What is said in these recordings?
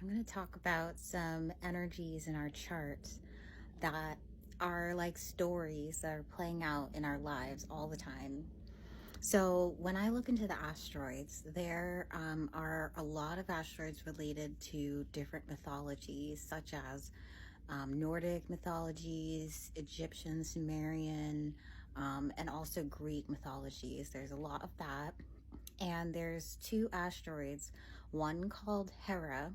I'm going to talk about some energies in our charts that are like stories that are playing out in our lives all the time. So, when I look into the asteroids, there are a lot of asteroids related to different mythologies, such as Nordic mythologies, Egyptian, Sumerian, and also Greek mythologies. There's a lot of that. And there's two asteroids, one called Hera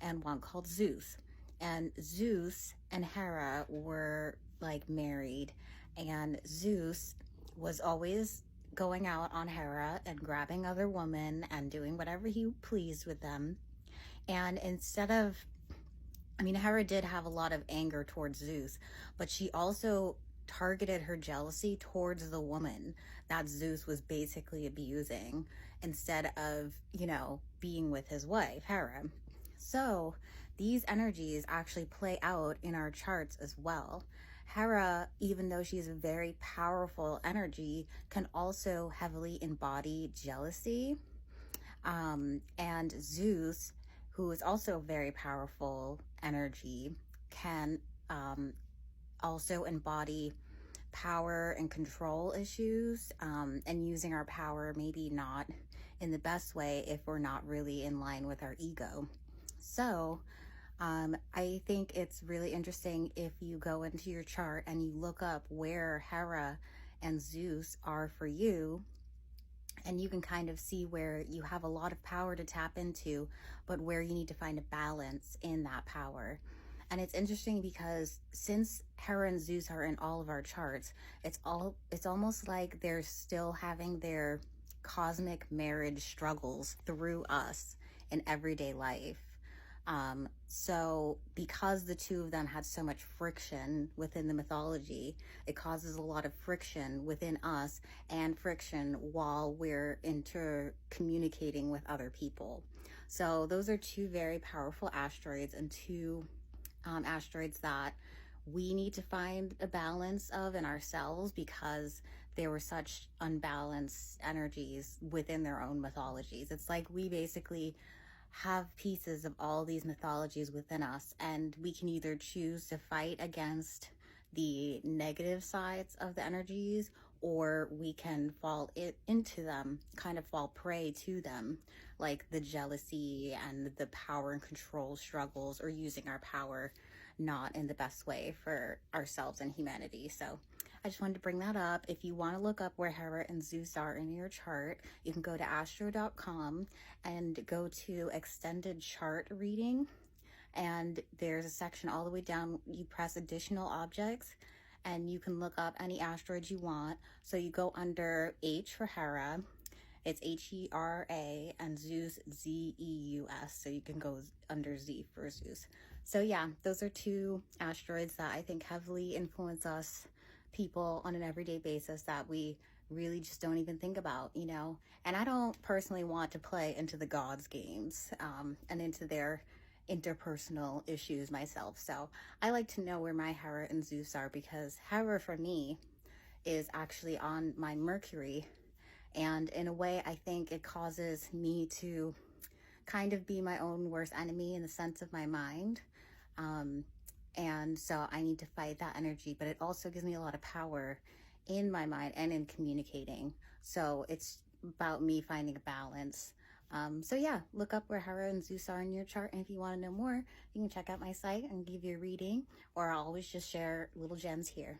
and one called Zeus. And Zeus and Hera were like married, and Zeus was always going out on Hera and grabbing other women and doing whatever he pleased with them. And instead of, Hera did have a lot of anger towards Zeus, but she also targeted her jealousy towards the woman that Zeus was basically abusing instead of, being with his wife, Hera. So these energies actually play out in our charts as well. Hera, even though she's a very powerful energy, can also heavily embody jealousy. And Zeus, who is also a very powerful energy, can also embody power and control issues, and using our power maybe not in the best way if we're not really in line with our ego. So I think it's really interesting if you go into your chart and you look up where Hera and Zeus are for you, and you can kind of see where you have a lot of power to tap into, but where you need to find a balance in that power. And it's interesting because since Hera and Zeus are in all of our charts, it's almost like they're still having their cosmic marriage struggles through us in everyday life. So because the two of them had so much friction within the mythology, it causes a lot of friction within us and friction while we're intercommunicating with other people. So those are two very powerful asteroids, and two asteroids that we need to find a balance of in ourselves, because there were such unbalanced energies within their own mythologies. It's like we basically have pieces of all these mythologies within us, and we can either choose to fight against the negative sides of the energies, or we can fall into them, kind of fall prey to them, like the jealousy and the power and control struggles, or using our power not in the best way for ourselves and humanity. So I just wanted to bring that up. If you want to look up where Hera and Zeus are in your chart, you can go to astro.com and go to extended chart reading. And there's a section all the way down. You press additional objects and you can look up any asteroid you want. So you go under H for Hera. It's Hera, and Zeus, Zeus. So you can go under Z for Zeus. So yeah, those are two asteroids that I think heavily influence us people on an everyday basis that we really just don't even think about, And I don't personally want to play into the gods' games, and into their interpersonal issues myself. So I like to know where my Hera and Zeus are, because Hera for me is actually on my Mercury. And in a way, I think it causes me to kind of be my own worst enemy in the sense of my mind. And so I need to fight that energy, but it also gives me a lot of power in my mind and in communicating. So it's about me finding a balance. So yeah, look up where Hera and Zeus are in your chart. And if you want to know more, you can check out my site and give you a reading, or I'll always just share little gems here.